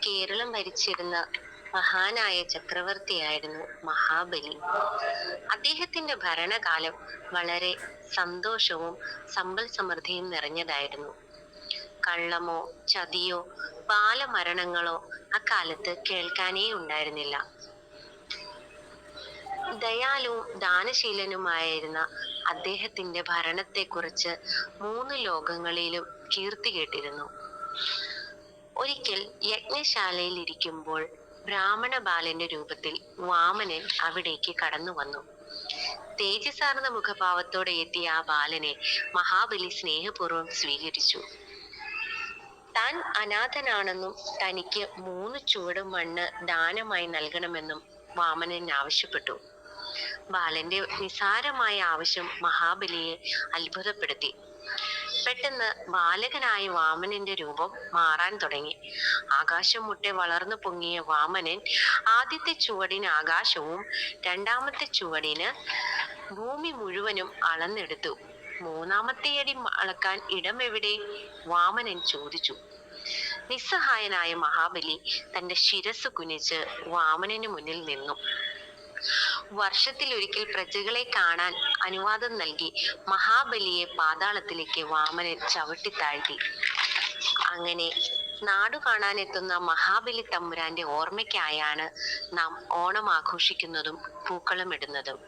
കേരളം ഭരിച്ചിരുന്ന മഹാനായ ചക്രവർത്തിയായിരുന്നു മഹാബലി. അദ്ദേഹത്തിന്റെ ഭരണകാലം വളരെ സന്തോഷവും സമ്പൽ സമൃദ്ധിയും നിറഞ്ഞതായിരുന്നു. കള്ളമോ ചതിയോ ബാലമരണങ്ങളോ അക്കാലത്ത് കേൾക്കാനേ ഉണ്ടായിരുന്നില്ല. ദയാലുവും ദാനശീലനുമായിരുന്ന അദ്ദേഹത്തിന്റെ ഭരണത്തെക്കുറിച്ച് മൂന്ന് ലോകങ്ങളിലും കീർത്തി കേട്ടിരുന്നു. ഒരിക്കൽ യജ്ഞശാലയിൽ ഇരിക്കുമ്പോൾ ബ്രാഹ്മണ ബാലന്റെ രൂപത്തിൽ വാമനൻ അവിടേക്ക് കടന്നു വന്നു. തേജസാർന്ന മുഖഭാവത്തോടെ എത്തിയ ആ ബാലനെ മഹാബലി സ്നേഹപൂർവ്വം സ്വീകരിച്ചു. താൻ അനാഥനാണെന്നും തനിക്ക് 3 ചുവട് മണ്ണ് ദാനമായി നൽകണമെന്നും വാമനൻ ആവശ്യപ്പെട്ടു. ബാലന്റെ നിസാരമായ ആവശ്യം മഹാബലിയെ അത്ഭുതപ്പെടുത്തി. പെട്ടെന്ന് ബാലകനായ വാമനന്റെ രൂപം മാറാൻ തുടങ്ങി. ആകാശം മുട്ടെ വളർന്നു പൊങ്ങിയ വാമനൻ ആദ്യത്തെ ചുവടിന് ആകാശവും രണ്ടാമത്തെ ചുവടിന് ഭൂമി മുഴുവനും അളന്നെടുത്തു. മൂന്നാമത്തെ അടി അളക്കാൻ ഇടം എവിടെ? വാമനൻ ചോദിച്ചു. നിസ്സഹായനായ മഹാബലി തന്റെ ശിരസ് കുനിച്ച് വാമനന് മുന്നിൽ നിന്നു. വർഷത്തിലൊരിക്കൽ പ്രജകളെ കാണാൻ അനുവാദം നൽകി മഹാബലിയെ പാതാളത്തിലേക്ക് വാമനൻ ചവിട്ടിത്താഴ്ത്തി. അങ്ങനെ നാടു കാണാനെത്തുന്ന മഹാബലി തമ്പുരാന്റെ ഓർമ്മയ്ക്കായാണ് നാം ഓണം ആഘോഷിക്കുന്നതും പൂക്കളമിടുന്നതും.